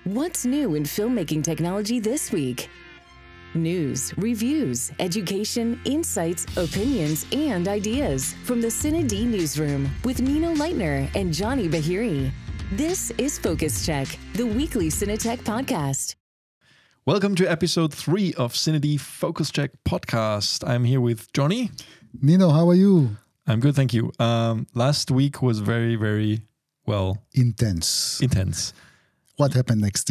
What's new in filmmaking technology this week? News, reviews, education, insights, opinions, and ideas from the CineD Newsroom with Nino Leitner and Johnnie Behiri. This is Focus Check, the weekly Cinetech podcast. Welcome to episode 3 of CineD Focus Check podcast. I'm here with Johnnie. Nino, how are you? I'm good, thank you. Last week was very, intense. What happened last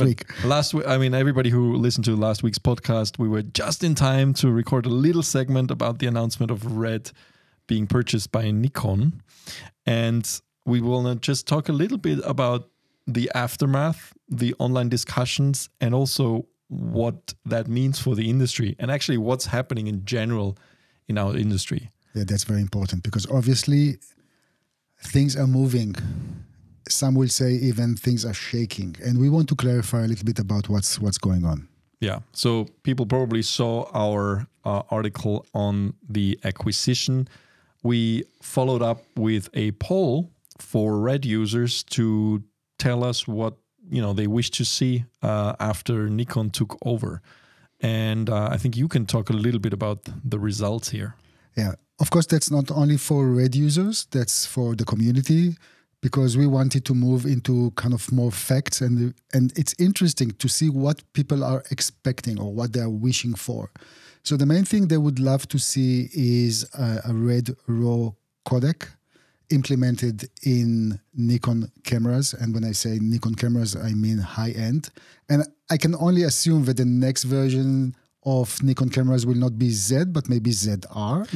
week? Last week, I mean, everybody who listened to last week's podcast, we were just in time to record a little segment about the announcement of RED being purchased by Nikon. And we will not just talk a little bit about the aftermath, the online discussions, and also what that means for the industry and actually what's happening in general in our industry. Yeah, that's very important because obviously things are moving. Some will say even things are shaking. And we want to clarify a little bit about what's going on. Yeah, so people probably saw our article on the acquisition. We followed up with a poll for RED users to tell us what they wish to see after Nikon took over. And I think you can talk a little bit about the results here. Yeah, of course, that's not only for RED users, that's for the community, because we wanted to move into kind of more facts. And it's interesting to see what people are expecting or what they're wishing for. So the main thing they would love to see is a RED RAW codec implemented in Nikon cameras. And when I say Nikon cameras, I mean high-end. And I can only assume that the next version of Nikon cameras will not be Z, but maybe ZR.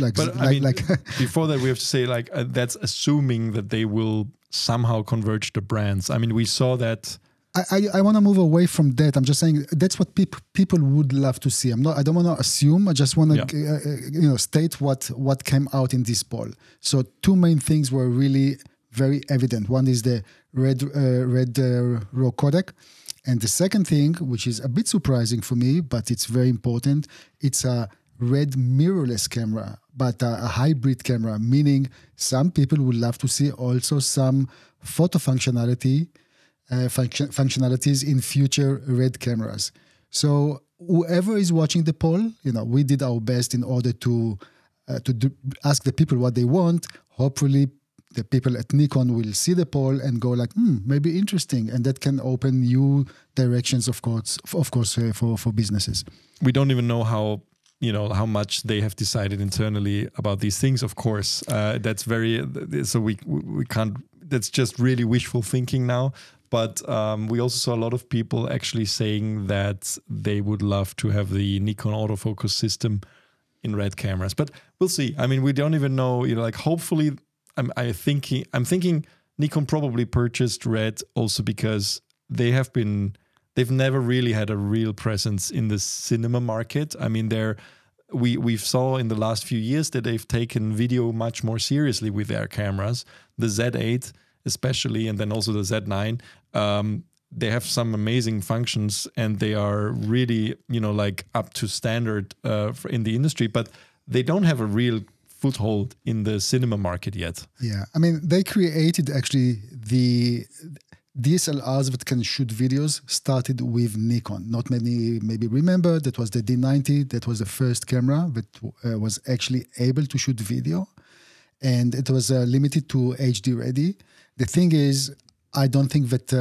Before that, we have to say that's assuming that they will somehow converge the brands. I mean, we saw that. I want to move away from that. I'm just saying that's what people would love to see. I don't want to assume. I just want to state what came out in this poll. So two main things were really very evident. One is the RED RAW codec. And the second thing, which is a bit surprising for me, but it's very important, it's a RED mirrorless camera, but a hybrid camera, meaning some people would love to see also some photo functionalities in future RED cameras. So whoever is watching the poll, we did our best in order to ask the people what they want. Hopefully, the people at Nikon will see the poll and go like, maybe interesting. And that can open new directions, of course, for businesses. We don't even know how much they have decided internally about these things. Of course, we can't, that's just really wishful thinking now. But we also saw a lot of people actually saying that they would love to have the Nikon autofocus system in RED cameras. But we'll see. I mean, we don't even know, hopefully, I'm thinking Nikon probably purchased RED also because they've never really had a real presence in the cinema market. I mean, we've saw in the last few years that they've taken video much more seriously with their cameras. The Z8 especially, and then also the Z9. They have some amazing functions and they are really up to standard in the industry, but they don't have a real foothold in the cinema market yet. Yeah, I mean, they created actually the DSLRs that can shoot videos started with Nikon. Not many maybe remember, that was the D90. That was the first camera that was actually able to shoot video. And it was limited to HD ready. The thing is, I don't think that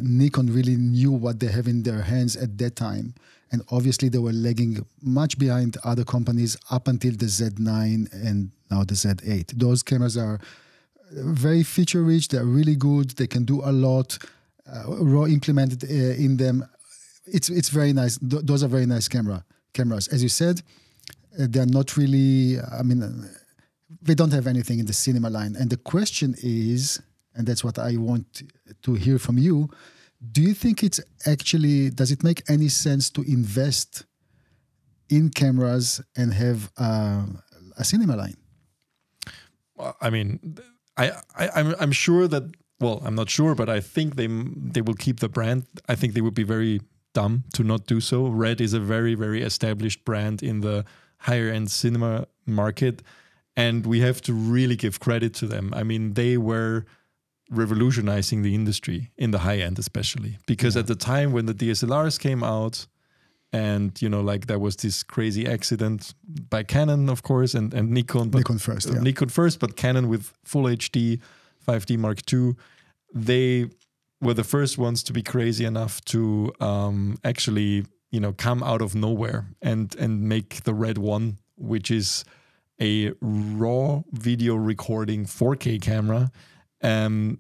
Nikon really knew what they have in their hands at that time. And obviously they were lagging much behind other companies up until the Z9 and now the Z8. Those cameras are very feature rich. They're really good. They can do a lot. RAW implemented in them. It's very nice. Those are very nice cameras. As you said, they're not really, they don't have anything in the cinema line. And the question is, and that's what I want to hear from you, do you think does it make any sense to invest in cameras and have a cinema line? Well, I mean, I'm sure that, well, I'm not sure, but I think they will keep the brand. I think they would be very dumb to not do so. RED is a very, very established brand in the higher end cinema market. And we have to really give credit to them. I mean, they were revolutionizing the industry in the high end, especially because at the time when the DSLRs came out, and like there was this crazy accident by Canon, of course, and Nikon. Nikon first, Nikon first, but Canon with full HD 5D Mark II, they were the first ones to be crazy enough to actually come out of nowhere and make the RED1, which is a raw video recording 4K camera, and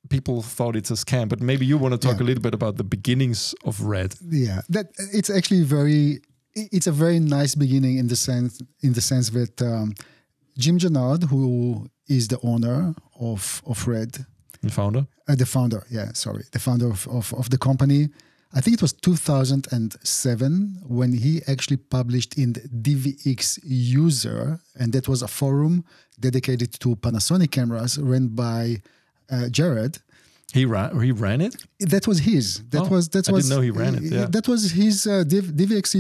people thought it's a scam. But maybe you want to talk a little bit about the beginnings of RED. Yeah, that it's actually it's a very nice beginning in the sense that Jim Jannard, who is the owner of RED, the founder, the founder of the company. I think it was 2007 when he actually published in the DVX User, and that was a forum dedicated to Panasonic cameras run by Jared. He ran it? That was his. I didn't know he ran it. Yeah. That was his DVX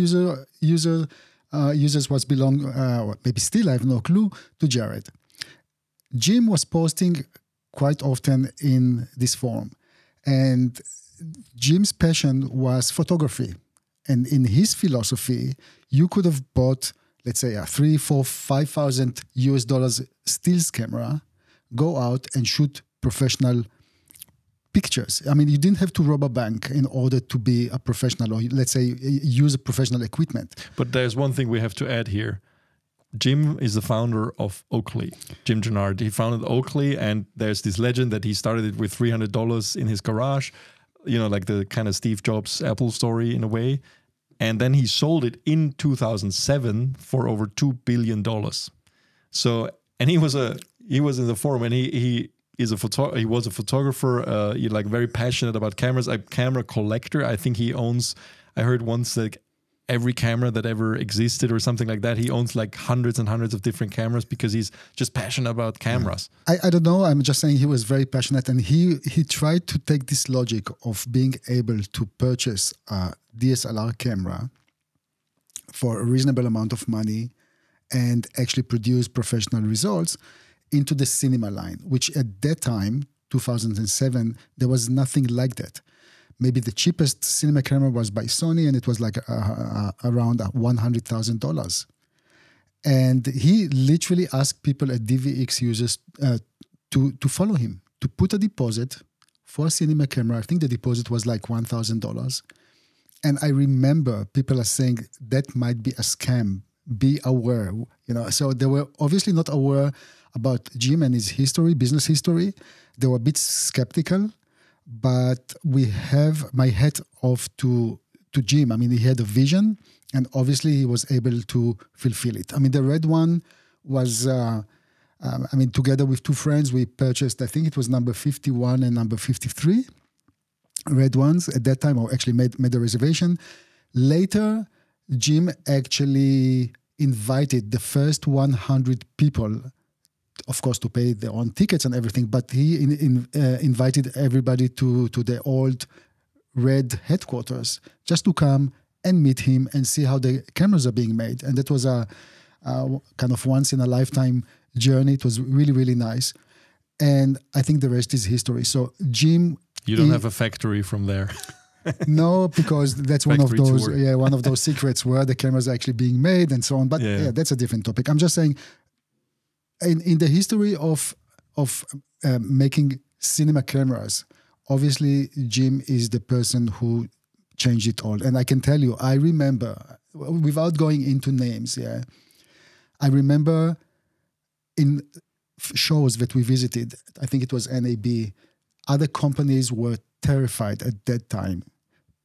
users was belong, maybe still I have no clue, to Jared. Jim was posting quite often in this forum, and Jim's passion was photography. And in his philosophy, you could have bought, let's say, a $3,000, $4,000, $5,000 stills camera, go out and shoot professional pictures. I mean, you didn't have to rob a bank in order to be a professional, or let's say use a professional equipment. But there's one thing we have to add here. Jim is the founder of Oakley, Jim Jannard. He founded Oakley, and there's this legend that he started it with $300 in his garage, like the kind of Steve Jobs Apple story in a way. And then he sold it in 2007 for over $2 billion. So, and he was in the forum, and he was a photographer, like very passionate about cameras, a camera collector. I think he owns, I heard once, like every camera that ever existed or something like that. He owns like hundreds and hundreds of different cameras because he's just passionate about cameras. I don't know. I'm just saying he was very passionate, and he tried to take this logic of being able to purchase a DSLR camera for a reasonable amount of money and actually produce professional results into the cinema line, which at that time, 2007, there was nothing like that. Maybe the cheapest cinema camera was by Sony, and it was like around $100,000. And he literally asked people at DVX users to follow him, to put a deposit for a cinema camera. I think the deposit was like $1,000. And I remember people are saying that might be a scam. Be aware, So they were obviously not aware about Jim and his history, business history. They were a bit skeptical. But we have my hat off to Jim. I mean, he had a vision, and obviously he was able to fulfill it. I mean, the RED1 was, together with two friends, we purchased, I think it was number 51 and number 53 RED1s at that time, or actually made a reservation. Later, Jim actually invited the first 100 people, of course, to pay their own tickets and everything, but he invited everybody to the old RED headquarters just to come and meet him and see how the cameras are being made. And that was a kind of once-in-a-lifetime journey. It was really, really nice. And I think the rest is history. So Jim... You don't have a factory from there. No, because that's one of those secrets where the cameras are actually being made and so on. But that's a different topic. I'm just saying... In the history of making cinema cameras, obviously Jim is the person who changed it all. And I can tell you, I remember, without going into names, I remember in shows that we visited, I think it was NAB, other companies were terrified at that time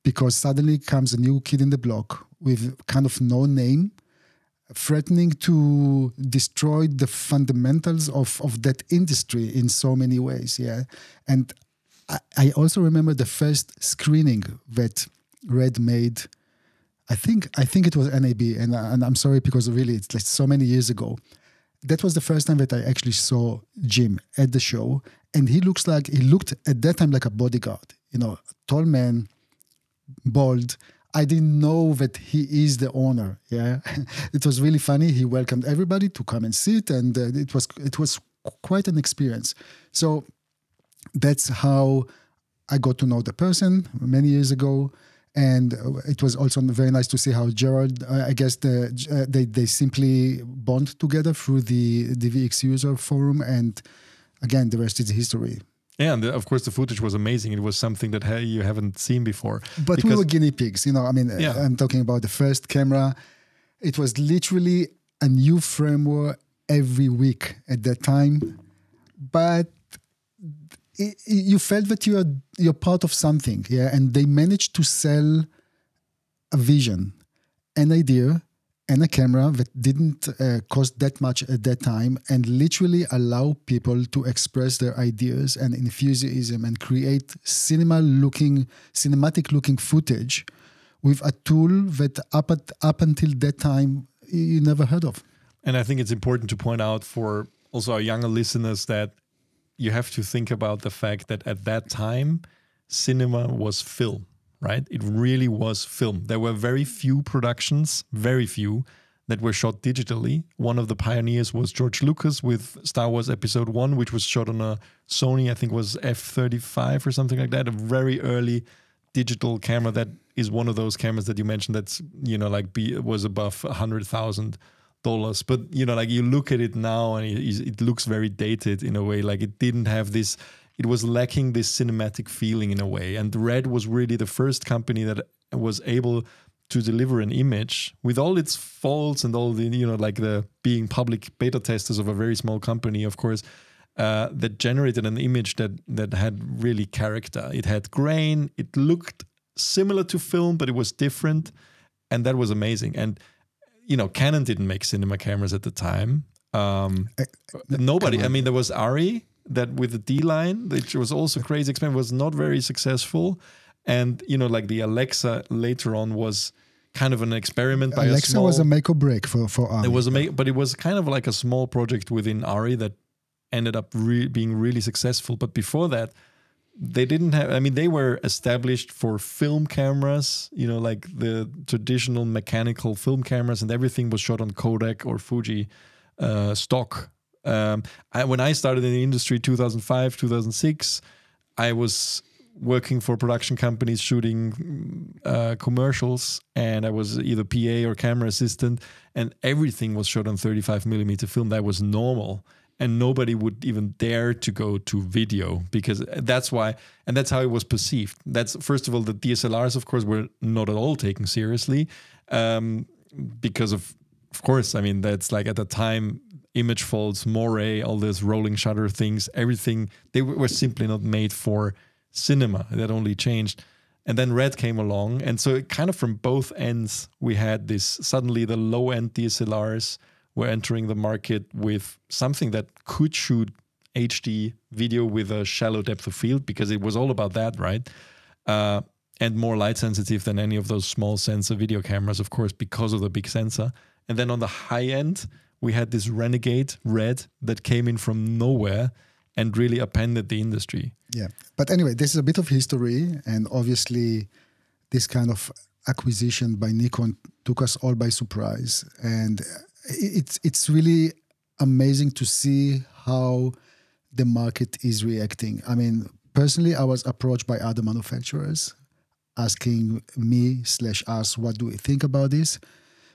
because suddenly comes a new kid in the block with kind of no name, threatening to destroy the fundamentals of that industry in so many ways, And I also remember the first screening that RED made. I think it was NAB, and I'm sorry because really it's like so many years ago. That was the first time that I actually saw Jim at the show, and he looked at that time like a bodyguard, a tall man, bald. I didn't know that he is the owner. It was really funny. He welcomed everybody to come and sit, and it was quite an experience. So that's how I got to know the person many years ago. And it was also very nice to see how Gerald, I guess they simply bond together through the DVX user forum. And again, the rest is history. Yeah, and of course the footage was amazing. It was something that you haven't seen before. But we were guinea pigs, I mean, I'm talking about the first camera. It was literally a new firmware every week at that time. But you felt that you're part of something, and they managed to sell a vision, an idea, and a camera that didn't cost that much at that time, and literally allow people to express their ideas and enthusiasm and create cinematic looking footage with a tool that up until that time you never heard of. And I think it's important to point out for also our younger listeners that you have to think about the fact that at that time, cinema was film, right? It really was film. There were very few productions, very few, that were shot digitally. One of the pioneers was George Lucas with Star Wars Episode 1, which was shot on a Sony, I think was F35 or something like that, a very early digital camera that is one of those cameras that you mentioned that's, was above $100,000. But, you look at it now and it looks very dated in a way. Like it didn't have this, it was lacking this cinematic feeling in a way. And Red was really the first company that was able to deliver an image with all its faults and all the, the being public beta testers of a very small company, of course, that generated an image that had really character. It had grain, it looked similar to film, but it was different. And that was amazing. And Canon didn't make cinema cameras at the time. Nobody. I mean, there was Arri that with the D line, which was also crazy expensive, was not very successful. And the Alexa later on was kind of an experiment by Alexa was a make or break for Arri. It was but it was kind of like a small project within Arri that ended up being really successful. But before that, they didn't have, I mean, they were established for film cameras, like the traditional mechanical film cameras, and everything was shot on Kodak or Fuji stock. When I started in the industry 2005, 2006, I was working for production companies shooting commercials, and I was either PA or camera assistant, and everything was shot on 35mm film. That was normal. And nobody would even dare to go to video because that's why, and that's how it was perceived. That's, first of all, the DSLRs, of course, were not at all taken seriously because of course, I mean, that's like at the time, image folds, moire, all those rolling shutter things, everything, they were simply not made for cinema. That only changed. And then Red came along. And so it kind of from both ends, we had this, suddenly the low-end DSLRs were entering the market with something that could shoot HD video with a shallow depth of field, because it was all about that, right? And more light sensitive than any of those small sensor video cameras, of course, because of the big sensor. And then on the high end, we had this renegade Red that came in from nowhere and really upended the industry. Yeah. But anyway, this is a bit of history. And obviously, this kind of acquisition by Nikon took us all by surprise. And it's really amazing to see how the market is reacting. I mean, personally, I was approached by other manufacturers asking me/us, what do we think about this?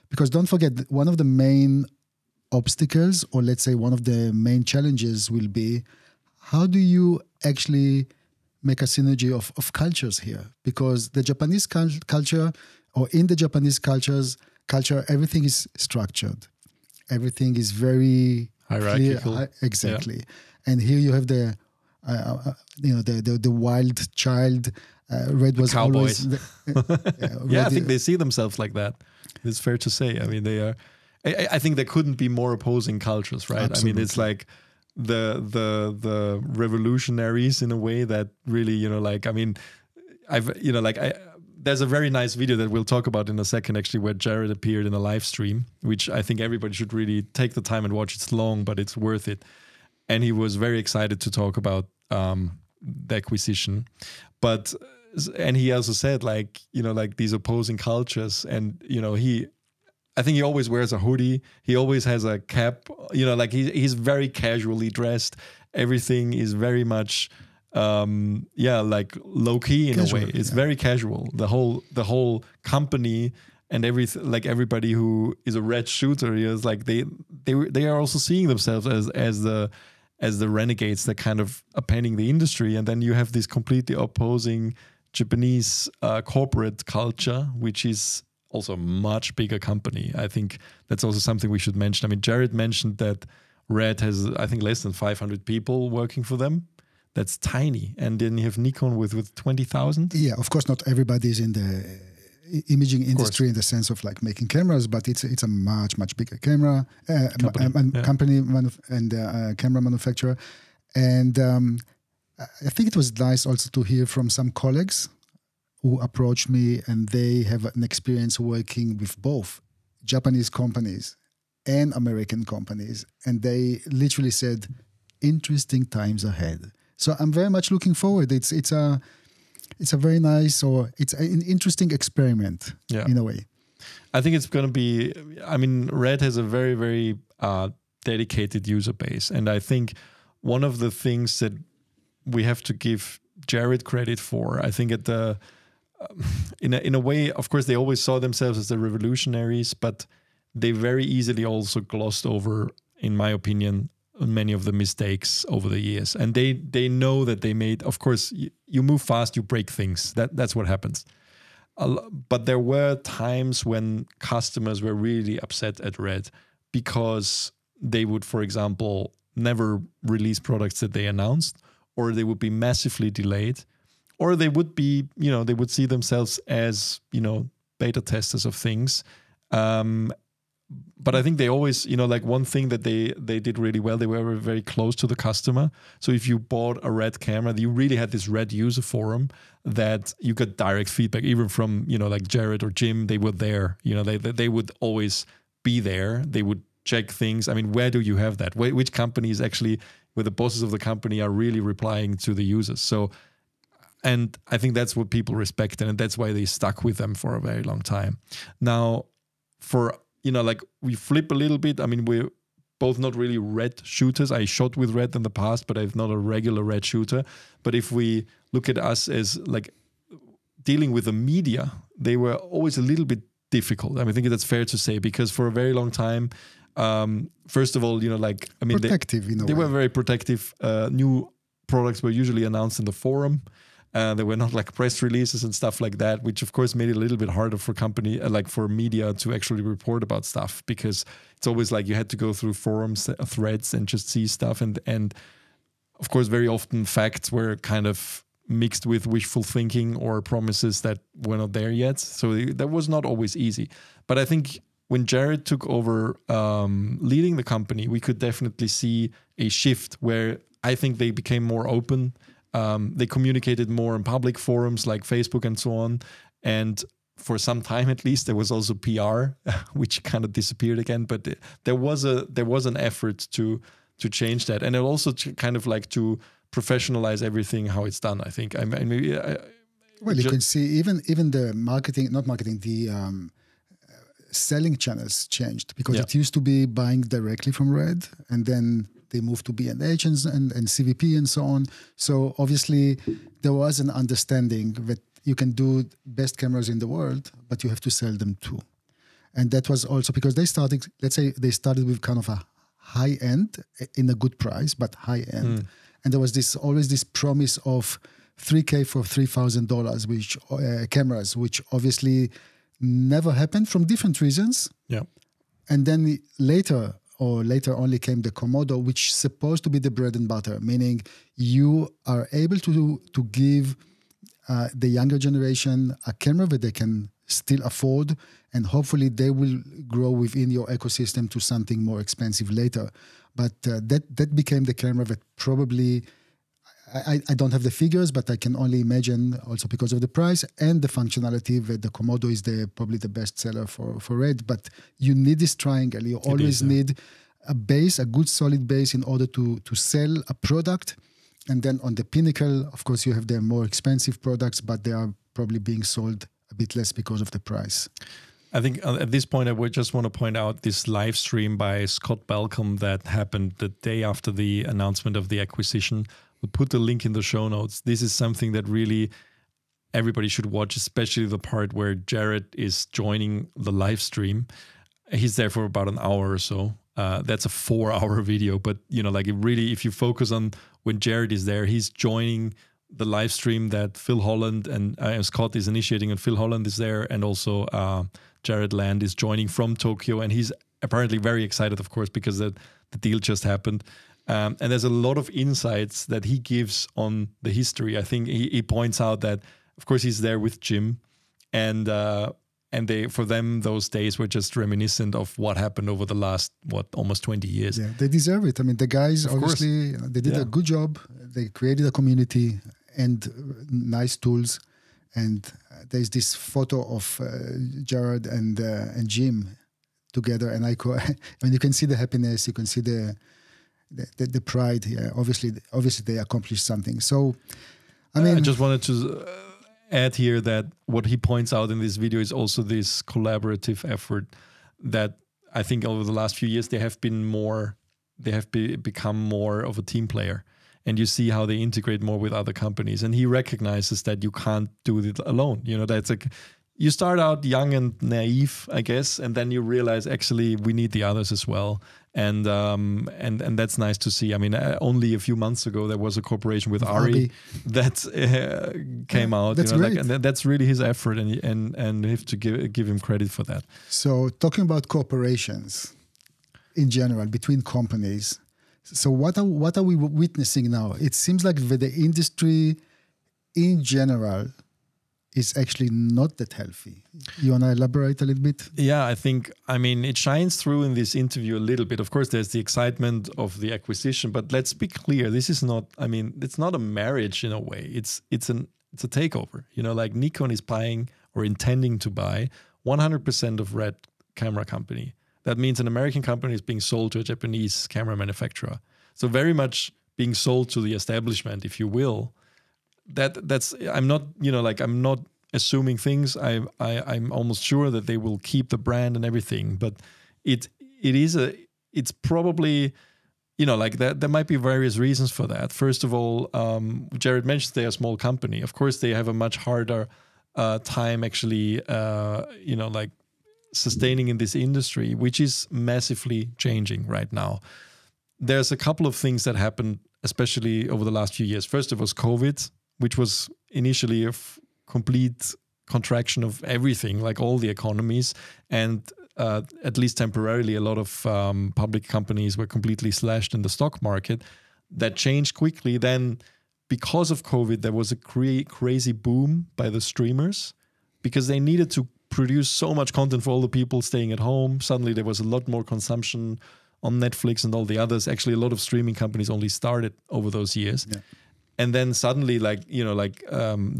Because don't forget, one of the main obstacles, or let's say one of the main challenges, will be how do you actually make a synergy of cultures here? Because the Japanese culture, or in the Japanese culture, everything is structured. Everything is very hierarchical. Clear. Exactly. Yeah. And here you have the wild child. Red was cowboys. Always... Yeah, I think they see themselves like that. It's fair to say. I mean, they are... I think there couldn't be more opposing cultures, right? Absolutely. I mean, it's like the revolutionaries in a way that really, there's a very nice video that we'll talk about in a second, actually, where Jared appeared in a live stream, which I think everybody should really take the time and watch. It's long, but it's worth it. And he was very excited to talk about the acquisition. And he also said, these opposing cultures, and, I think he always wears a hoodie. He always has a cap. He's very casually dressed. Everything is very much like low key in a way. It's very casual. The whole company and everybody who is a red shooter is like they are also seeing themselves as the renegades that kind of are painting the industry. And then you have this completely opposing Japanese corporate culture, which is also a much bigger company. I think that's also something we should mention. I mean, Jared mentioned that Red has, I think, less than 500 people working for them. That's tiny. And then you have Nikon with 20,000. Yeah, of course, not everybody is in the imaging industry in the sense of like making cameras, but it's a much bigger camera company and camera manufacturer. And I think it was nice also to hear from some colleagues who approached me, and they have an experience working with both Japanese companies and American companies, and they literally said, interesting times ahead. So I'm very much looking forward. It's a very nice, or it's an interesting experiment in a way. I think it's going to be, I mean, Red has a very, very dedicated user base. And I think one of the things that we have to give Jared credit for, I think at the, in a way, of course, they always saw themselves as the revolutionaries, but they very easily also glossed over, in my opinion, many of the mistakes over the years. And they know that they made, of course, you move fast, you break things. That's what happens. But there were times when customers were really upset at Red because they would, for example, never release products that they announced, or they would be massively delayed, or they would be, they would see themselves as, beta testers of things. But I think they always, like one thing that they did really well, they were very close to the customer. So if you bought a Red camera, you really had this Red user forum that you got direct feedback, even from, like Jared or Jim, they were there. They would always be there. They would check things. I mean, where do you have that? Which companies actually, where the bosses of the company are really replying to the users? So, and I think that's what people respect, and that's why they stuck with them for a very long time. Now, for like we flip a little bit. I mean, we're both not really Red shooters. I shot with Red in the past, but I'm not a regular Red shooter. But if we look at us as like dealing with the media, they were always a little bit difficult. I mean, I think that's fair to say, because for a very long time, first of all, protective, they were very protective. New products were usually announced in the forum. There were not like press releases and stuff like that, which of course made it a little bit harder for for media to actually report about stuff, because it's always like you had to go through forums, threads, and just see stuff. And of course, very often facts were kind of mixed with wishful thinking or promises that were not there yet. So that was not always easy. But I think when Jared took over leading the company, we could definitely see a shift where I think they became more open. They communicated more in public forums like Facebook and so on. And for some time, at least, there was also PR, which kind of disappeared again. But there was an effort to change that, and it also kind of like to professionalize everything, how it's done. I think. You can see even the the selling channels changed, because it used to be buying directly from Red, and then they moved to B&H and CVP and so on. So obviously there was an understanding that you can do best cameras in the world, but you have to sell them too. And that was also because they started, let's say they started with kind of a high end in a good price, but high end. And there was always this promise of $3,000 for $3,000, which cameras, which obviously never happened from different reasons. Yeah. And then later only came the Komodo, which is supposed to be the bread and butter, meaning you are able to give the younger generation a camera that they can still afford, and hopefully they will grow within your ecosystem to something more expensive later. But that became the camera that probably, I don't have the figures, but I can only imagine, also because of the price and the functionality, that the Komodo is probably the best seller for Red. But you need this triangle. You always need a base, a good solid base, in order to sell a product. And then on the pinnacle, of course, you have the more expensive products, but they are probably being sold a bit less because of the price. I think at this point, I would just want to point out this live stream by Scott Balcom that happened the day after the announcement of the acquisition We'll put the link in the show notes. This is something that really everybody should watch, especially the part where Jared is joining the live stream. He's there for about an hour or so. That's a 4-hour video, but like it really, if you focus on when Jared is there, he's joining the live stream that Phil Holland and Scott is initiating, and Phil Holland is there, and also Jared Land is joining from Tokyo, and he's apparently very excited, of course, because the deal just happened. And there's a lot of insights that he gives on the history. I think he points out that, of course, he's there with Jim, and for them, those days were just reminiscent of what happened over the last, almost 20 years. Yeah, they deserve it. I mean, the guys, obviously, they did a good job. They created a community and nice tools. And there's this photo of Jared and Jim together. And when you can see the happiness, you can see the pride. Yeah, obviously they accomplished something. So, I mean, I just wanted to add here that what he points out in this video is also this collaborative effort that I think over the last few years they have become more of a team player, and you see how they integrate more with other companies. And he recognizes that you can't do it alone. That's like, you start out young and naive, I guess, and then you realize actually we need the others as well. And that's nice to see. I mean, only a few months ago there was a cooperation with Ari that came out. That's great. and that's really his effort, and you have to give him credit for that. So, talking about cooperations in general between companies. So, what are we witnessing now? It seems like the industry in general is actually not that healthy. You want to elaborate a little bit? Yeah, I mean, it shines through in this interview a little bit. Of course, there's the excitement of the acquisition, but let's be clear, this is not, it's not a marriage in a way. It's a takeover. Like Nikon is buying or intending to buy 100% of Red camera company. That means an American company is being sold to a Japanese camera manufacturer. So very much being sold to the establishment, if you will. That's I'm not I'm not assuming things. I'm almost sure that they will keep the brand and everything. But it's probably there might be various reasons for that. First of all, Jared mentioned they're a small company. Of course, they have a much harder time actually sustaining in this industry, which is massively changing right now. There's a couple of things that happened, especially over the last few years. First, it was COVID, which was initially a complete contraction of everything, like all the economies. And at least temporarily, a lot of public companies were completely slashed in the stock market. That changed quickly. Then, because of COVID, there was a crazy boom by the streamers because they needed to produce so much content for all the people staying at home. Suddenly, there was a lot more consumption on Netflix and all the others. Actually, a lot of streaming companies only started over those years. Yeah. And then suddenly, there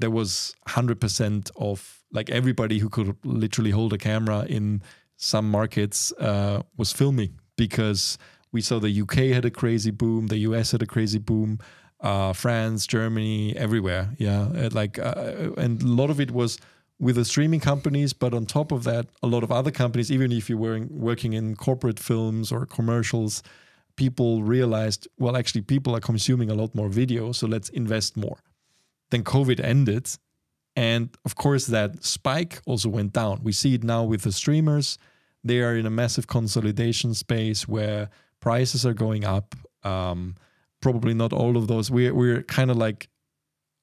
was 100% of everybody who could literally hold a camera in some markets was filming, because we saw the UK had a crazy boom, the US had a crazy boom, France, Germany, everywhere. Yeah, and a lot of it was with the streaming companies, but on top of that, a lot of other companies, even if you were working in corporate films or commercials, people realized, well, actually people are consuming a lot more video, so let's invest more. Then COVID ended, and of course that spike also went down. We see it now with the streamers. They are in a massive consolidation space where prices are going up. Probably not all of those. We're kind of like,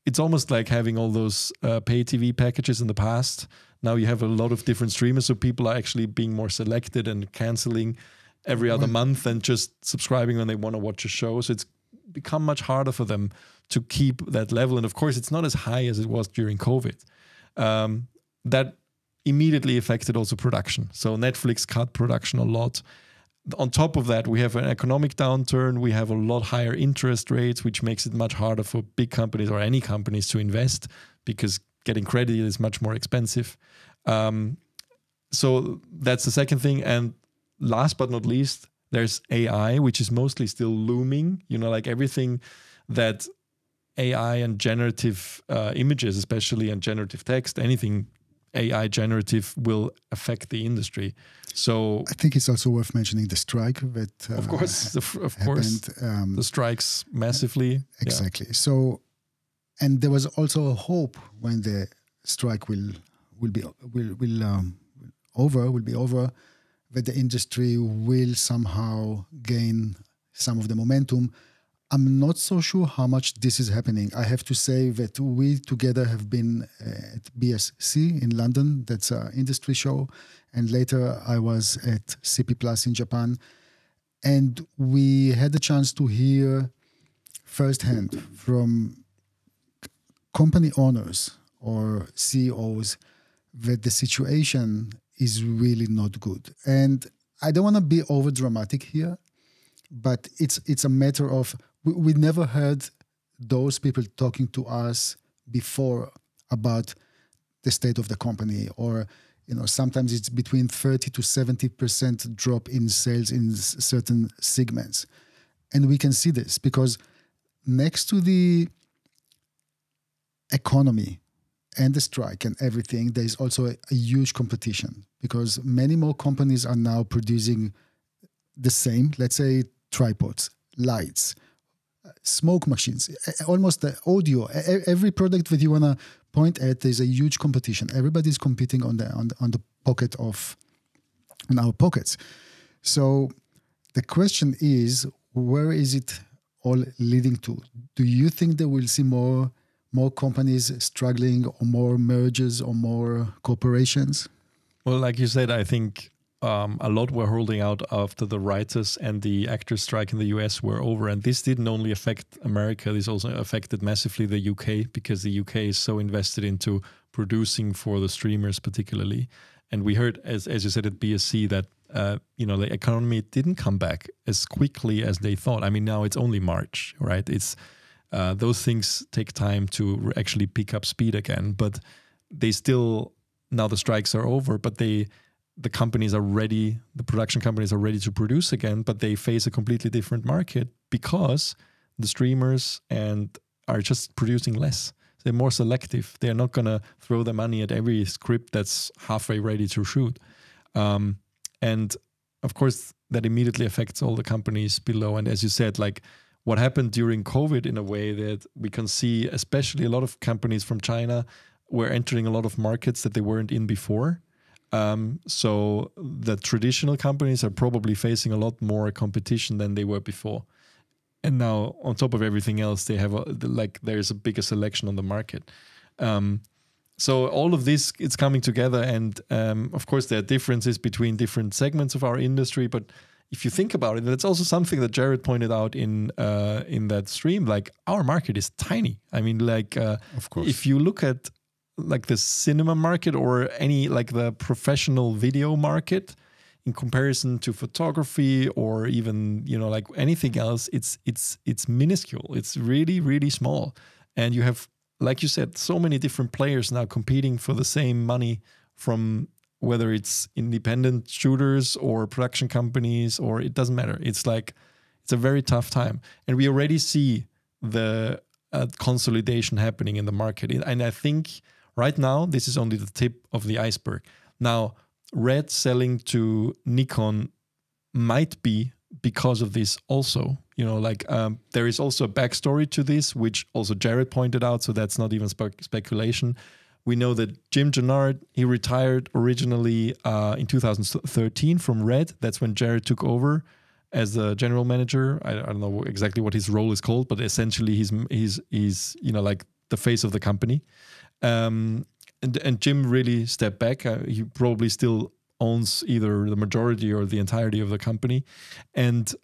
it's almost like having all those pay TV packages in the past. Now you have a lot of different streamers, so people are actually being more selected and canceling every other month and just subscribing when they want to watch a show. So it's become much harder for them to keep that level. And of course, it's not as high as it was during COVID. That immediately affected also production. So Netflix cut production a lot. On top of that, we have an economic downturn. We have a lot higher interest rates, which makes it much harder for big companies or any companies to invest, because getting credit is much more expensive. So that's the second thing. And last but not least, there's AI, which is mostly still looming. Everything that AI and generative images, especially, and generative text, anything AI generative will affect the industry. So I think it's also worth mentioning the strike that of course, the strikes massively. Exactly. Yeah. So, and there was also a hope when the strike will be over, that the industry will somehow gain some of the momentum. I'm not so sure how much this is happening. I have to say that we together have been at BSC in London. That's an industry show. And later I was at CP Plus in Japan. And we had the chance to hear firsthand from company owners or CEOs that the situation is really not good. And I don't want to be over dramatic here, but it's a matter of we never heard those people talking to us before about the state of the company, or sometimes it's between 30 to 70% drop in sales in certain segments. And we can see this because next to the economy and the strike and everything, there's also a huge competition because many more companies are now producing the same, let's say, tripods, lights, smoke machines, almost the audio. Every product that you want to point at, there's a huge competition. Everybody's competing on the pocket of in our pockets. So the question is, where is it all leading to? Do you think that we'll see more companies struggling, or more mergers, or more corporations? Well, like you said, I think a lot were holding out after the writers and the actors strike in the US were over. And this didn't only affect America, this also affected massively the UK, because the UK is so invested into producing for the streamers particularly. And we heard, as you said at BSC, that the economy didn't come back as quickly as they thought. I mean, now it's only March, right? It's those things take time to actually pick up speed again. But they still, now the strikes are over, but the companies are ready, the production companies are ready to produce again, but they face a completely different market because the streamers are just producing less. They're more selective. They're not going to throw their money at every script that's halfway ready to shoot. And of course, that immediately affects all the companies below. And as you said, like what happened during COVID, in a way that we can see, especially a lot of companies from China were entering a lot of markets that they weren't in before. So the traditional companies are probably facing a lot more competition than they were before. And now, on top of everything else, they have there's a bigger selection on the market. So all of this, it's coming together, and of course there are differences between different segments of our industry. But if you think about it, that's also something that Jared pointed out in that stream. Like, our market is tiny. I mean, of course, if you look at like the cinema market or any like the professional video market, in comparison to photography or even like anything else, it's minuscule. It's really, really small. And you have, like you said, so many different players now competing for the same money, from whether it's independent shooters or production companies, or it doesn't matter. It's a very tough time. And we already see the consolidation happening in the market. And I think right now, this is only the tip of the iceberg. Now, Red selling to Nikon might be because of this also. There is also a backstory to this, which also Jared pointed out, so that's not even speculation. We know that Jim Gennard, he retired originally in 2013 from Red. That's when Jared took over as the general manager. I don't know exactly what his role is called, but essentially he's like the face of the company. And Jim really stepped back. He probably still owns either the majority or the entirety of the company. And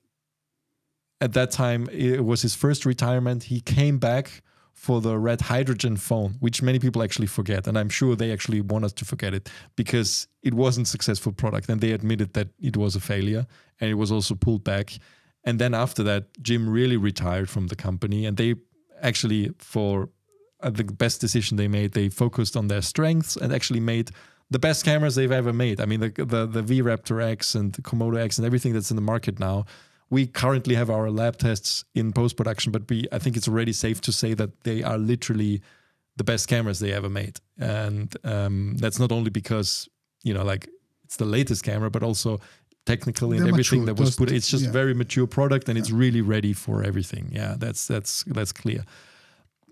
at that time, it was his first retirement. He came back for the Red Hydrogen phone, which many people actually forget. And I'm sure they actually want us to forget it, because it wasn't a successful product. And they admitted that it was a failure, and it was also pulled back. And then after that, Jim really retired from the company. And they actually, for the best decision they made, they focused on their strengths and actually made the best cameras they've ever made. I mean, the V-Raptor X and the Komodo X and everything that's in the market now, we currently have our lab tests in post-production, but I think it's already safe to say that they are literally the best cameras they ever made. And that's not only because, like it's the latest camera, but also technically and everything that was put. It's just very mature product, and it's really ready for everything. Yeah, that's clear.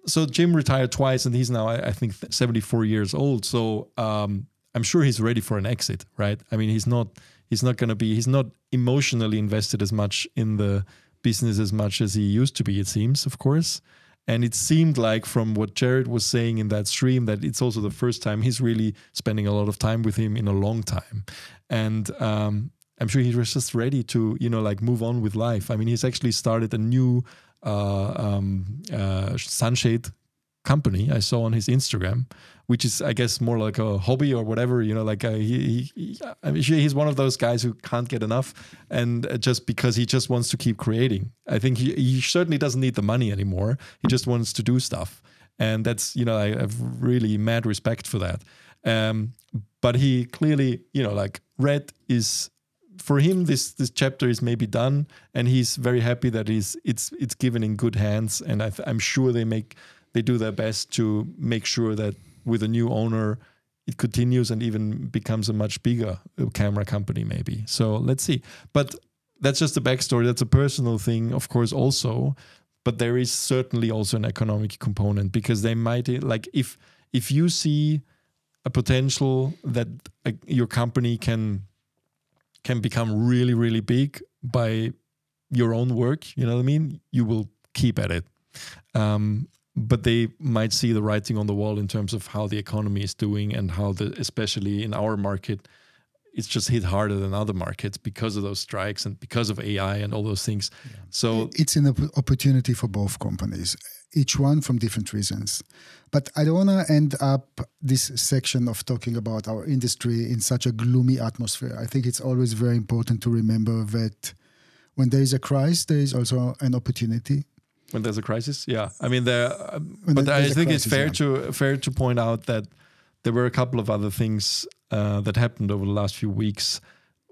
So Jim retired twice, and he's now, I think, 74 years old. So I'm sure he's ready for an exit, right? I mean, he's not emotionally invested as much in the business as much as he used to be, it seems, of course. And it seemed like from what Jared was saying in that stream that it's also the first time he's really spending a lot of time with him in a long time. And I'm sure he was just ready to, move on with life. I mean, he's actually started a new sunshade company I saw on his Instagram, which is, I guess, more like a hobby or whatever, I'm sure he's one of those guys who can't get enough, and just because he just wants to keep creating. I think he certainly doesn't need the money anymore. He just wants to do stuff. And that's, I have really mad respect for that. But he clearly, Red is, for him, this chapter is maybe done, and he's very happy that it's given in good hands. And I'm sure they do their best to make sure that with a new owner, it continues and even becomes a much bigger camera company maybe. So let's see. But that's just the backstory. That's a personal thing, of course, also. But there is certainly also an economic component, because they might, like, if you see a potential that your company can become really, really big by your own work, you know what I mean? You will keep at it. But they might see the writing on the wall in terms of how the economy is doing, and how especially in our market, it's just hit harder than other markets because of those strikes and because of AI and all those things. Yeah. So it's an opportunity for both companies, each one from different reasons. But I don't want to end up this section of talking about our industry in such a gloomy atmosphere. I think it's always very important to remember that when there is a crisis, there is also an opportunity. When there's a crisis, yeah. I mean, but I think it's fair to point out that there were a couple of other things that happened over the last few weeks,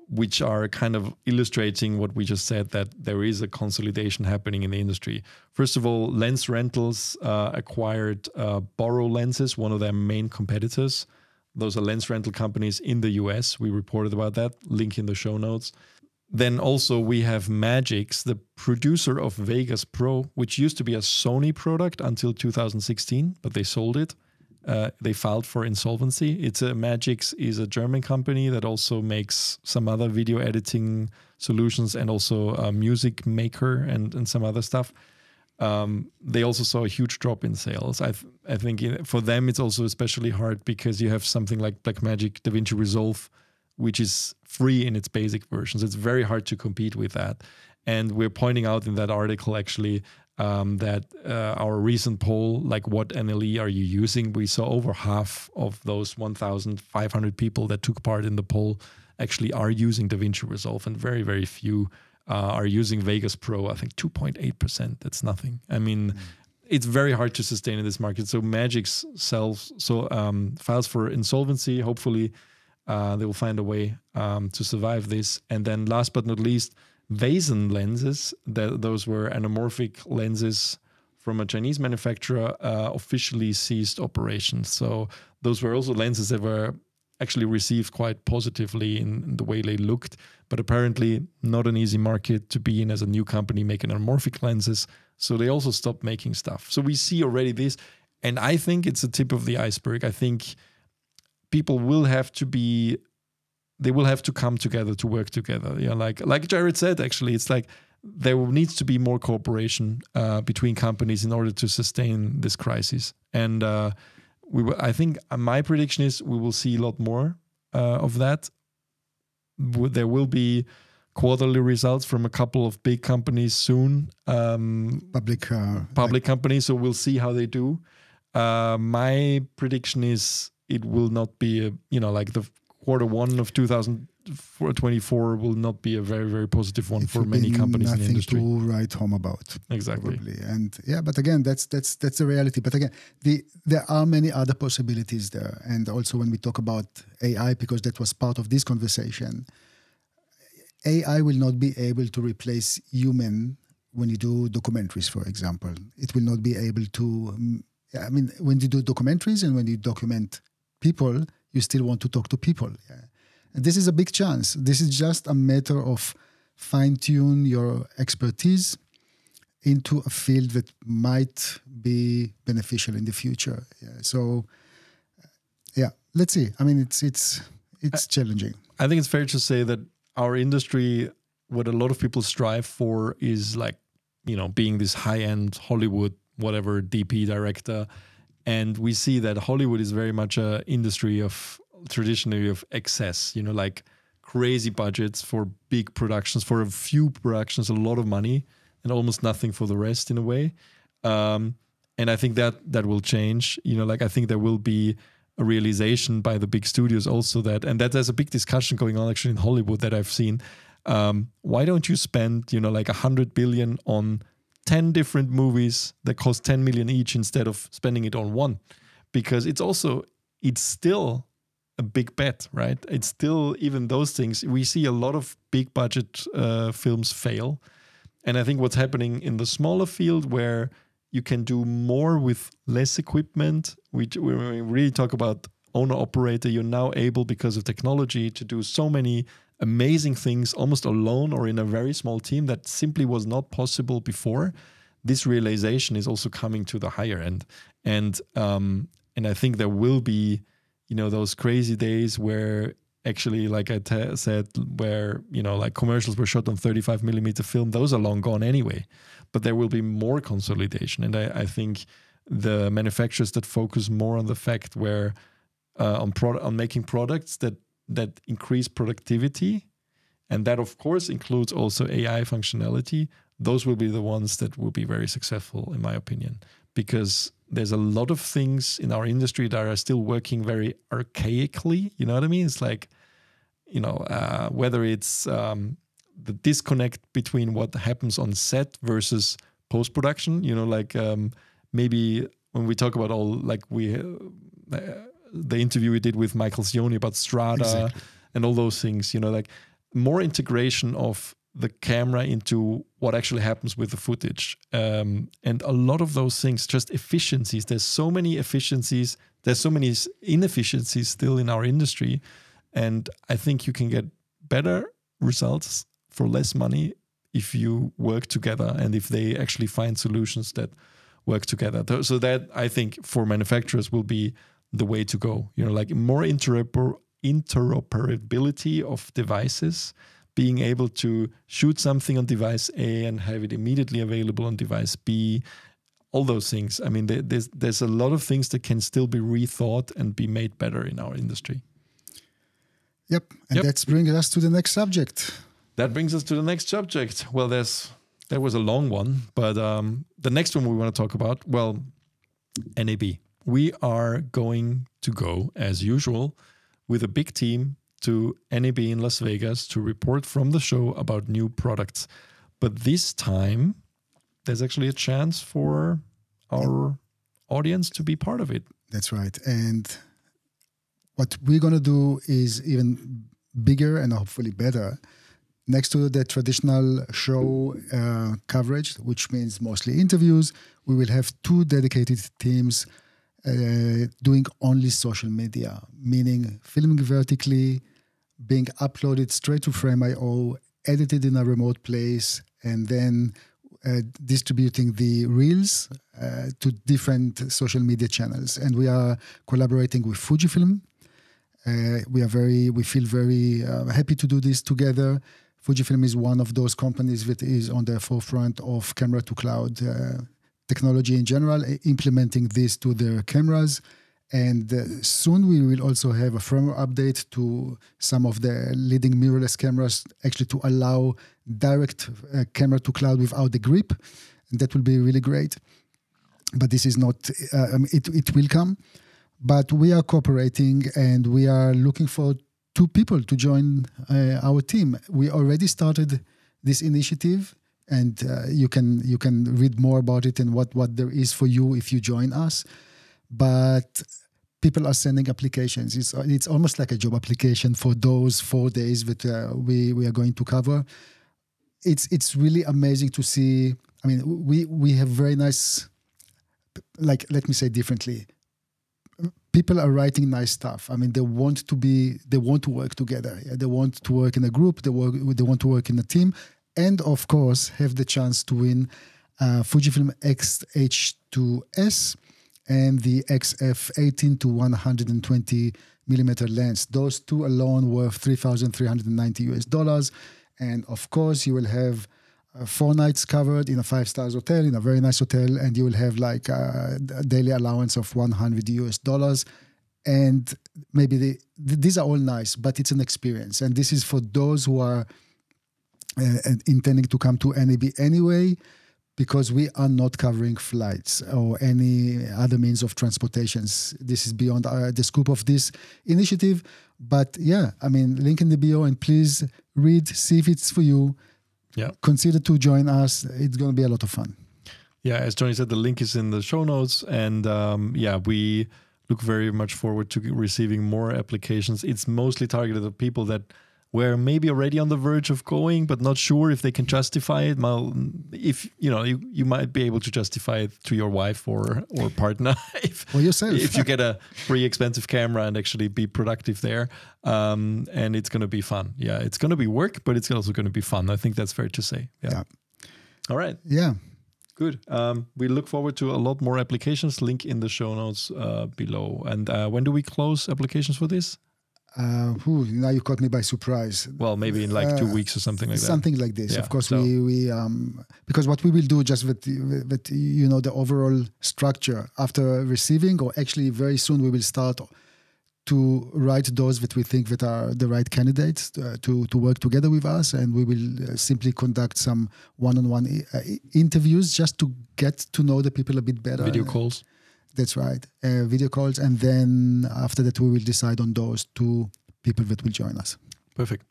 which are kind of illustrating what we just said, that there is a consolidation happening in the industry. First of all, Lens Rentals acquired Borrow Lenses, one of their main competitors. Those are lens rental companies in the US. We reported about that, link in the show notes. Then also we have Magix, the producer of Vegas Pro, which used to be a Sony product until 2016, but they sold it. They filed for insolvency. Magix is a German company that also makes some other video editing solutions, and also a music maker and some other stuff. They also saw a huge drop in sales. I think for them it's also especially hard because you have something like Blackmagic DaVinci Resolve, which is free in its basic versions. It's very hard to compete with that. And we're pointing out in that article actually that our recent poll, like what NLE are you using? We saw over half of those 1,500 people that took part in the poll actually are using DaVinci Resolve, and very, very few are using Vegas Pro. I think 2.8%, that's nothing. I mean, it's very hard to sustain in this market. So Magix files for insolvency. Hopefully they will find a way to survive this. And then last but not least, Vazen lenses, those were anamorphic lenses from a Chinese manufacturer, officially ceased operations. So those were also lenses that were actually received quite positively in the way they looked, but apparently not an easy market to be in as a new company making anamorphic lenses. So they also stopped making stuff. So we see already this, and I think it's a tip of the iceberg. I think people will have to come together to work together. Yeah, like Jared said, actually, it's like there needs to be more cooperation between companies in order to sustain this crisis. And I think my prediction is we will see a lot more of that. There will be quarterly results from a couple of big companies soon. Public companies, so we'll see how they do. My prediction is it will not be like the Q1 of 2024 will not be a very, very positive one for many companies in the industry. Nothing to write home about. Exactly. Probably. And yeah, but again, that's the reality. But again, there are many other possibilities there. And also when we talk about AI, because that was part of this conversation, AI will not be able to replace human when you do documentaries, for example. It will not be able to Yeah, I mean, when you do documentaries and when you document people, you still want to talk to people. Yeah. And this is a big chance. This is just a matter of fine-tune your expertise into a field that might be beneficial in the future. Yeah. So, yeah, let's see. I mean, it's challenging. I think it's fair to say that our industry, what a lot of people strive for is like, you know, being this high-end Hollywood, whatever, DP director. And we see that Hollywood is very much an industry of traditionally of excess, you know, like crazy budgets for big productions, for a few productions, a lot of money and almost nothing for the rest in a way. And I think that will change, you know, like I think there will be a realization by the big studios also that, and that there's a big discussion going on actually in Hollywood that I've seen. Why don't you spend, you know, like 100 billion on 10 different movies that cost 10 million each instead of spending it on one? Because it's still a big bet, right? It's still, even those things, we see a lot of big budget films fail. And I think what's happening in the smaller field where you can do more with less equipment, when we really talk about owner-operator, you're now able, because of technology, to do so many amazing things almost alone or in a very small team that simply was not possible before. This realization is also coming to the higher end. And I think there will be, you know, those crazy days where actually, like I said, where, you know, like commercials were shot on 35mm film, those are long gone anyway. But there will be more consolidation. And I think the manufacturers that focus more on the fact where on making products that increase productivity, and that of course includes also AI functionality, those will be the ones that will be very successful, in my opinion, because there's a lot of things in our industry that are still working very archaically. You know what I mean? It's like, you know, whether it's the disconnect between what happens on set versus post-production, you know, like maybe when we talk about all, like the interview we did with Michael Sioni about Strada, exactly, and all those things, you know, like more integration of the camera into what actually happens with the footage. And a lot of those things, just efficiencies. There's so many efficiencies. There's so many inefficiencies still in our industry. And I think you can get better results for less money if you work together and if they actually find solutions that work together. So that, I think, for manufacturers will be the way to go. You know, like more interoperability of devices, being able to shoot something on device A and have it immediately available on device B, all those things. I mean, there's a lot of things that can still be rethought and be made better in our industry. Yep, and that's bringing us to the next subject. That brings us to the next subject. Well, that was a long one, but the next one we want to talk about, well, NAB. We are going to go, as usual, with a big team to NAB in Las Vegas to report from the show about new products. But this time, there's actually a chance for our audience to be part of it. That's right. And what we're going to do is even bigger and hopefully better. Next to the traditional show coverage, which means mostly interviews, we will have 2 dedicated teams doing only social media, meaning filming vertically, being uploaded straight to Frame.io, edited in a remote place, and then distributing the reels to different social media channels. And we are collaborating with Fujifilm. We feel very happy to do this together. Fujifilm is one of those companies that is on the forefront of camera to cloud technology in general, implementing this to their cameras. And soon we will also have a firmware update to some of the leading mirrorless cameras, actually to allow direct camera to cloud without the grip. And that will be really great. But this is not, it will come. But we are cooperating and we are looking for 2 people to join our team. We already started this initiative, and you can read more about it and what there is for you if you join us. But people are sending applications. It's almost like a job application for those 4 days that we are going to cover. It's really amazing to see. I mean, we have very nice like, let me say differently. People are writing nice stuff. I mean, they want to work together. Yeah? They want to work in a group. They want to work in a team, and of course, have the chance to win Fujifilm X-H2S and the XF18 to 120 millimeter lens. Those two alone worth $3,390. And of course, you will have 4 nights covered in a 5-star hotel, in a very nice hotel, and you will have like a daily allowance of $100. And maybe these are all nice, but it's an experience. And this is for those who are intending to come to NAB anyway, because we are not covering flights or any other means of transportations. This is beyond the scope of this initiative. But yeah, I mean, link in the bio, and please read, see if it's for you. Yeah. Consider to join us. It's going to be a lot of fun. Yeah, as Johnny said, the link is in the show notes. And we look very much forward to receiving more applications. It's mostly targeted at people that were maybe already on the verge of going, but not sure if they can justify it. Well, if you might be able to justify it to your wife or partner, or yourself, if you get a pretty expensive camera and actually be productive there. And it's going to be fun. Yeah, it's going to be work, but it's also going to be fun. I think that's fair to say. Yeah. All right. Yeah. Good. We look forward to a lot more applications. Link in the show notes below. And when do we close applications for this? Now you caught me by surprise. Well, maybe in like 2 weeks or something like that. Something like this. Yeah, of course, so. we because what we will do, just that the overall structure after receiving, or actually very soon we will start to write those that we think that are the right candidates to work together with us, and we will simply conduct some one-on-one interviews just to get to know the people a bit better. Video calls. That's right, video calls, and then after that we will decide on those 2 people that will join us. Perfect.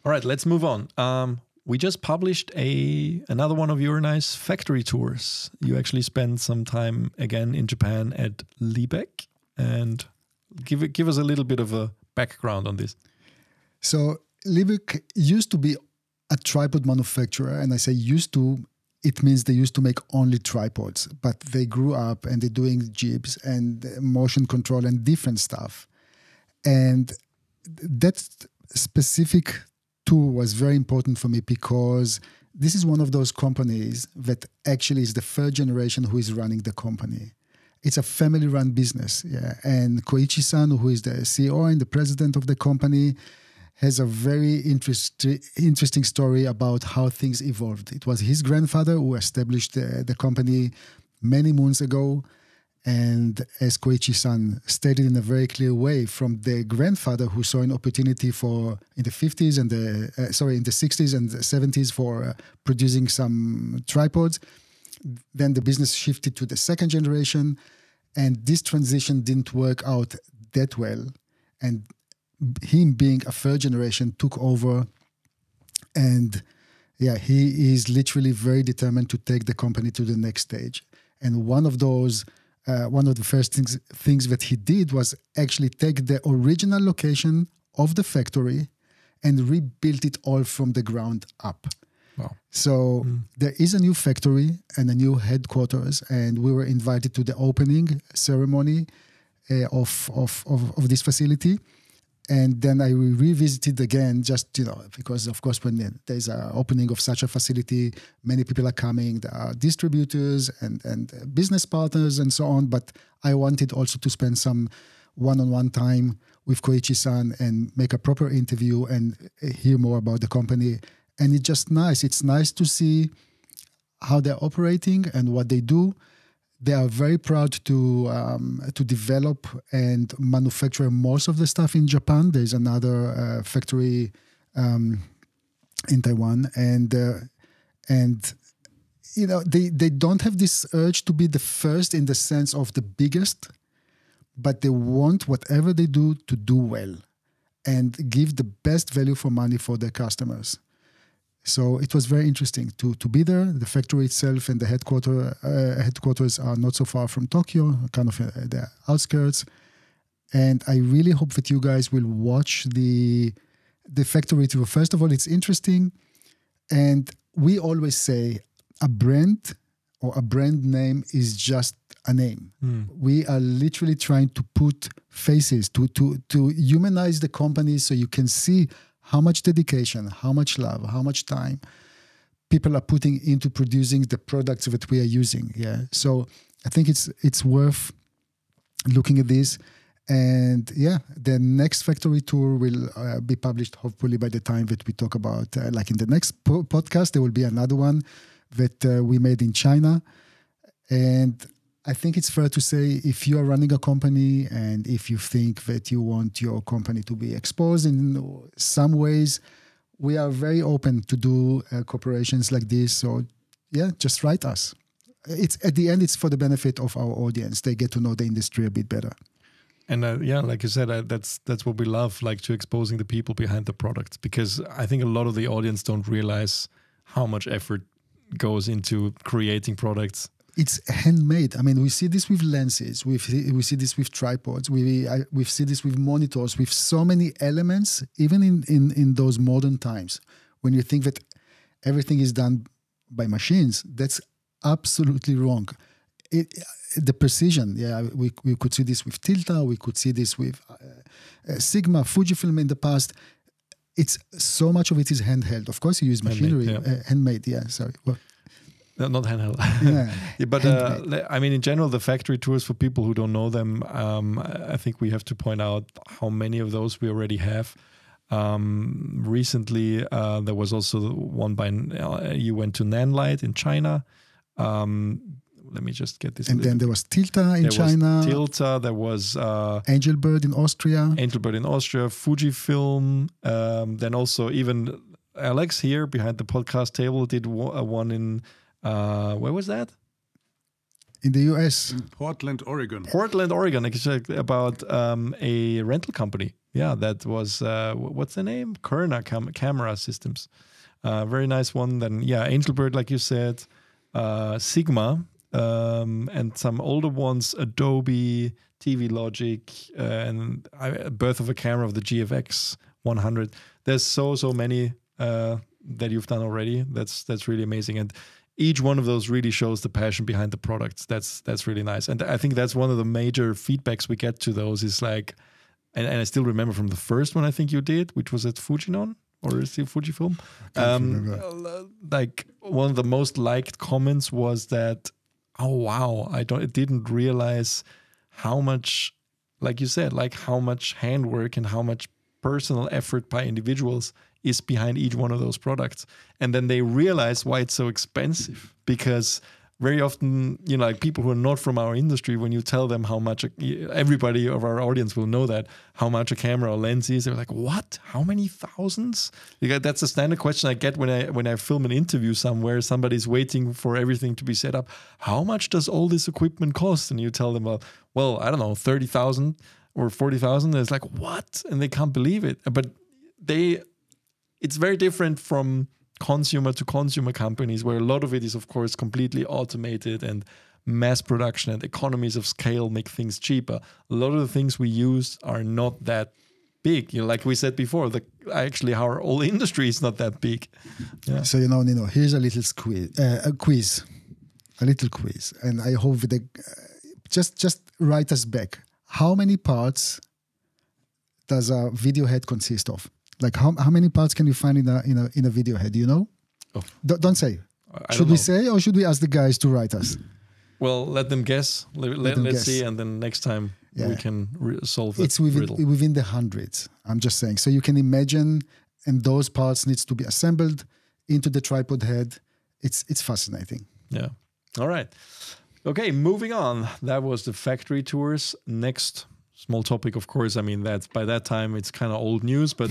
All right, let's move on. We just published another one of your nice factory tours. You actually spent some time again in Japan at Libec, and give us a little bit of a background on this. So Libec used to be a tripod manufacturer, and I say used to. It means they used to make only tripods, but they grew up and they're doing jibs and motion control and different stuff. And that specific tour was very important for me because this is one of those companies that actually is the 3rd generation who is running the company. It's a family-run business, yeah. And Koichi-san, who is the CEO and the president of the company, has a very interesting story about how things evolved. It was his grandfather who established the company many moons ago. And as Koichi-san stated in a very clear way, from the grandfather who saw an opportunity in the 60s and in the 60s and the 70s for producing some tripods, then the business shifted to the 2nd generation, and this transition didn't work out that well. And him being a 3rd generation took over, and he is literally very determined to take the company to the next stage. And one of the first things that he did was actually take the original location of the factory and rebuild it all from the ground up. Wow. So there is a new factory and a new headquarters, and we were invited to the opening ceremony of this facility. And then I revisited again, because of course when there's an opening of such a facility, many people are coming. There are distributors and business partners and so on. But I wanted also to spend some one-on-one time with Koichi-san and make a proper interview and hear more about the company. And it's just nice. It's nice to see how they're operating and what they do. They are very proud to develop and manufacture most of the stuff in Japan. There's another factory in Taiwan, and they don't have this urge to be the first in the sense of the biggest, but they want whatever they do to do well and give the best value for money for their customers. So it was very interesting to be there. The factory itself and the headquarters are not so far from Tokyo, kind of the outskirts. And I really hope that you guys will watch the factory tour. First of all, it's interesting. And we always say a brand or a brand name is just a name. We are literally trying to put faces, to humanize the company so you can see how much dedication, how much love, how much time people are putting into producing the products that we are using. Yeah. So I think it's worth looking at this. And yeah, the next factory tour will be published hopefully by the time that we talk about, like in the next podcast, there will be another one that we made in China. And I think it's fair to say if you are running a company and if you think that you want your company to be exposed in some ways, we are very open to do cooperations like this. So yeah, just write us. It's at the end, it's for the benefit of our audience. They get to know the industry a bit better. And yeah, like you said, that's what we love, like to exposing the people behind the products, because I think a lot of the audience don't realize how much effort goes into creating products. It's handmade. I mean, we see this with lenses. We see this with tripods. We see this with monitors, with so many elements, even in those modern times. When you think that everything is done by machines, that's absolutely wrong. The precision, yeah, we could see this with Tilta, we could see this with Sigma, Fujifilm in the past. It's so much of it is handheld. Of course, you use machinery, handmade. Yeah, sorry. Well, no, not handheld. Yeah, but I mean, in general, the factory tours, for people who don't know them, I think we have to point out how many of those we already have. Recently, there was also one by you went to Nanlite in China. Let me just get this. And then there was Tilta in China. Tilta, there was Angelbird in Austria. Fujifilm. Then also even Alex here behind the podcast table did one in, where was that? In the US. In Portland, Oregon. Portland, Oregon, about a rental company. Yeah, that was, what's the name? Kerner Camera Systems. Very nice one. Then, yeah, Angelbird, like you said. Sigma. And some older ones, Adobe, TV Logic, and Birth of a Camera of the GFX 100. There's so many that you've done already. That's really amazing, and each one of those really shows the passion behind the products. That's really nice, and I think that's one of the major feedbacks we get to those is like, and I still remember from the first one I think you did, which was at Fujinon. Or is it Fujifilm? Like one of the most liked comments was that, oh wow, I didn't realize how much, like you said, like how much handwork and how much personal effort by individuals is behind each one of those products. And then they realize why it's so expensive, because very often, you know, like people who are not from our industry, when you tell them how much, everybody of our audience will know that, how much a camera or lens is, they're like, what? How many thousands? That's a standard question I get when I film an interview somewhere, somebody's waiting for everything to be set up. How much does all this equipment cost? And you tell them, well, I don't know, 30,000 or 40,000. And it's like, what? And they can't believe it. But it's very different from consumer to consumer companies, where a lot of it is of course completely automated and mass production and economies of scale make things cheaper. A lot of the things we use are not that big. You know, like we said before, actually our whole industry is not that big. Yeah. So Nino, here's a little quiz, and I hope that just write us back. How many parts does a video head consist of? Like how many parts can you find in a video head? Do you know? Oh. Don't say. Should we say, or should we ask the guys to write us? Well, let them guess. Let's see, and then next time we can solve it. Within the hundreds. I'm just saying. So you can imagine, and those parts needs to be assembled into the tripod head. It's fascinating. Yeah. All right. Okay, moving on. That was the factory tours. Next small topic, of course. I mean, that's by that time it's kind of old news, but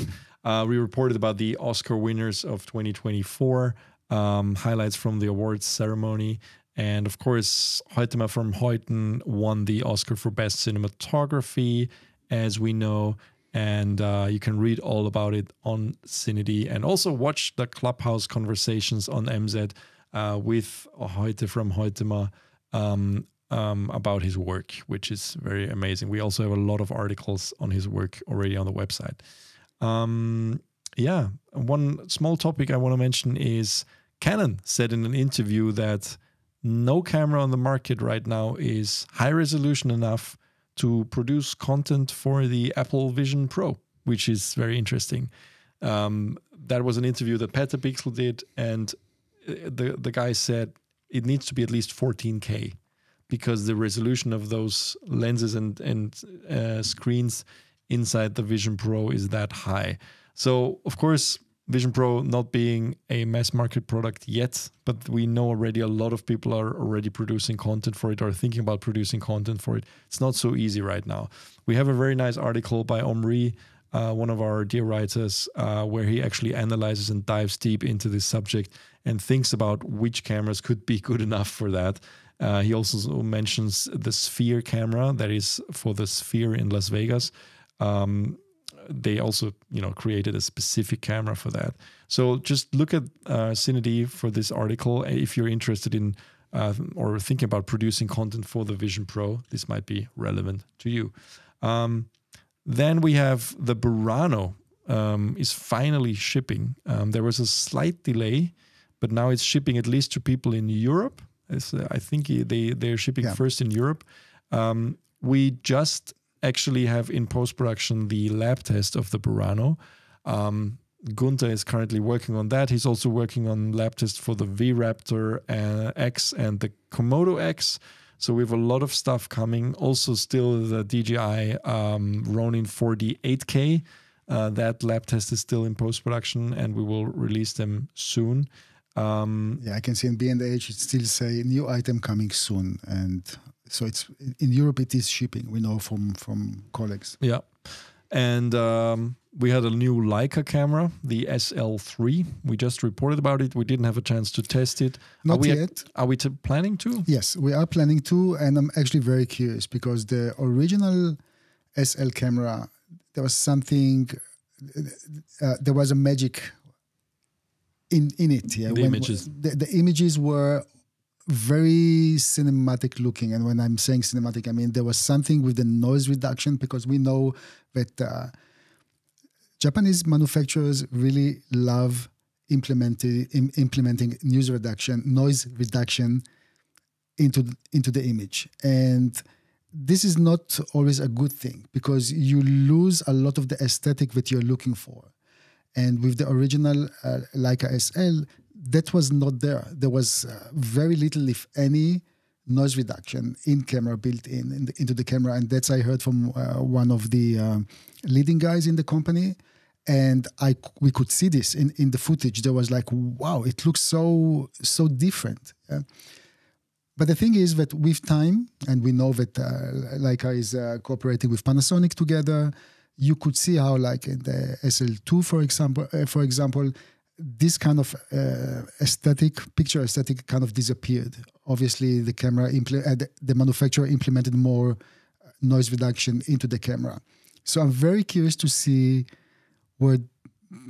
we reported about the Oscar winners of 2024, highlights from the awards ceremony. And of course, Huytema from Huyten won the Oscar for Best Cinematography, as we know. And you can read all about it on CineD, and also watch the Clubhouse conversations on MZ with Huyte from Huytema about his work, which is very amazing. We also have a lot of articles on his work already on the website. Yeah, one small topic I want to mention is Canon said in an interview that no camera on the market right now is high resolution enough to produce content for the Apple Vision Pro, which is very interesting. That was an interview that Petapixel did, and the guy said it needs to be at least 14K because the resolution of those lenses and screens inside the Vision Pro is that high. So, of course, Vision Pro not being a mass market product yet, but we know already a lot of people are already producing content for it or thinking about producing content for it. It's not so easy right now. We have a very nice article by Omri, one of our dear writers, where he actually analyzes and dives deep into this subject and thinks about which cameras could be good enough for that. He also mentions the Sphere camera that is for the Sphere in Las Vegas. They also, created a specific camera for that. So just look at CineD for this article. If you're interested in or thinking about producing content for the Vision Pro, this might be relevant to you. Then we have the Burano is finally shipping. There was a slight delay, but now it's shipping at least to people in Europe. I think they're shipping first in Europe. We just actually have in post-production the lab test of the Burano. Gunther is currently working on that. He's also working on lab tests for the V-Raptor X and the Komodo X. So we have a lot of stuff coming. Also still the DJI Ronin 4D 8K. That lab test is still in post-production and we will release them soon. I can see in B&H it still say new item coming soon, and so it's in Europe it is shipping. We know from colleagues. Yeah, and we had a new Leica camera, the SL3. We just reported about it. We didn't have a chance to test it. Not yet. Are we planning to? Yes, we are planning to, and I'm actually very curious because the original SL camera, there was something, there was a magic in it. Yeah, the images. The images were very cinematic looking, and when I'm saying cinematic, I mean there was something with the noise reduction, because we know that Japanese manufacturers really love implementing noise reduction into the image, and this is not always a good thing because you lose a lot of the aesthetic that you're looking for. And with the original Leica SL, that was not there. There was very little, if any, noise reduction in camera built into the camera. And that's I heard from one of the leading guys in the company. And we could see this in the footage. There was like, wow, it looks so different. Yeah? But the thing is that with time, and we know that Leica is cooperating with Panasonic together, you could see how, like in the SL2, for example, this kind of picture aesthetic kind of disappeared. Obviously, the manufacturer implemented more noise reduction into the camera. So I'm very curious to see where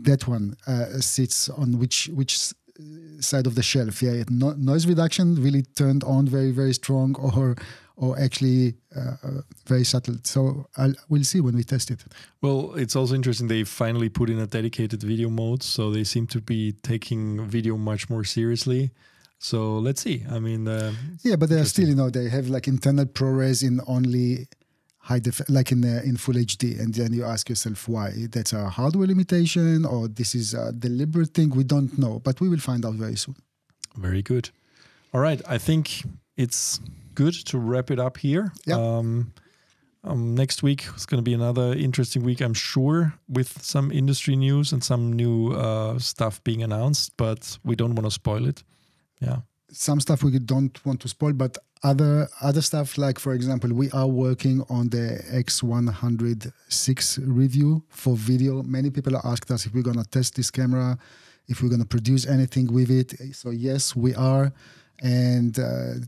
that one sits on which side of the shelf. Yeah, noise reduction really turned on very, very strong, or actually very subtle. So we'll see when we test it. Well, it's also interesting. They finally put in a dedicated video mode, so they seem to be taking video much more seriously. So let's see. I mean, but they are still, they have like internal ProRes in only high like in full HD, and then you ask yourself why. That's a hardware limitation, or this is a deliberate thing. We don't know, but we will find out very soon. Very good. All right, I think it's good to wrap it up here. Yeah. Next week is going to be another interesting week, I'm sure, with some industry news and some new stuff being announced, but we don't want to spoil it. Yeah. Some stuff we don't want to spoil, but other stuff, like, for example, we are working on the X106 review for video. Many people have asked us if we're going to test this camera, if we're going to produce anything with it. So yes, we are. And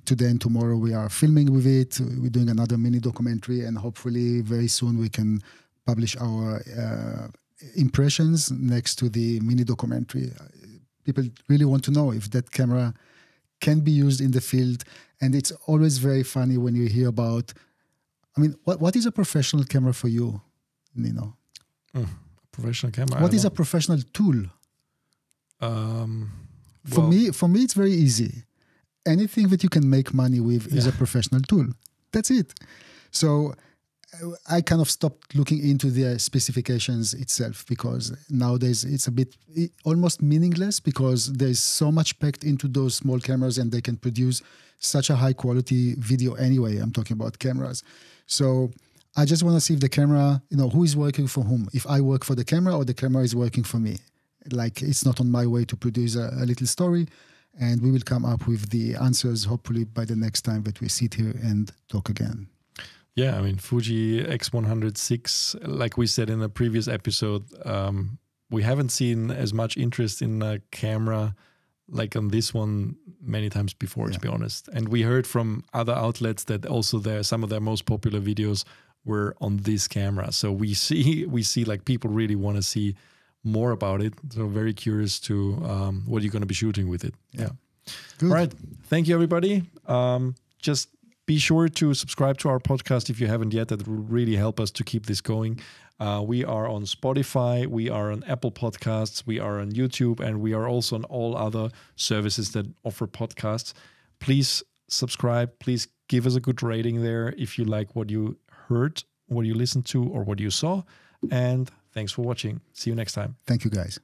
today and tomorrow we are filming with it. We're doing another mini documentary, and hopefully very soon we can publish our impressions next to the mini documentary. People really want to know if that camera can be used in the field. And it's always very funny when you hear about, I mean, what is a professional camera for you, Nino? Professional camera? What is a professional tool? For me, it's very easy. anything that you can make money with is a professional tool. That's it. So I kind of stopped looking into the specifications itself, because nowadays it's a bit almost meaningless, because there's so much packed into those small cameras and they can produce such a high quality video anyway. I'm talking about cameras. So I just want to see if the camera, who is working for whom. If I work for the camera or the camera is working for me. Like, it's not on my way to produce a little story. And we will come up with the answers hopefully by the next time that we sit here and talk again. Yeah, I mean, Fuji X100VI, like we said in a previous episode, we haven't seen as much interest in a camera like on this one many times before, to be honest. And we heard from other outlets that also some of their most popular videos were on this camera. So we see like people really want to see more about it. So very curious to what you're going to be shooting with it. Yeah. Good. All right. Thank you, everybody. Just be sure to subscribe to our podcast if you haven't yet. That will really help us to keep this going. We are on Spotify, we are on Apple Podcasts, we are on YouTube, and we are also on all other services that offer podcasts. Please subscribe. Please give us a good rating there if you like what you heard, what you listened to, or what you saw. And thanks for watching. See you next time. Thank you, guys.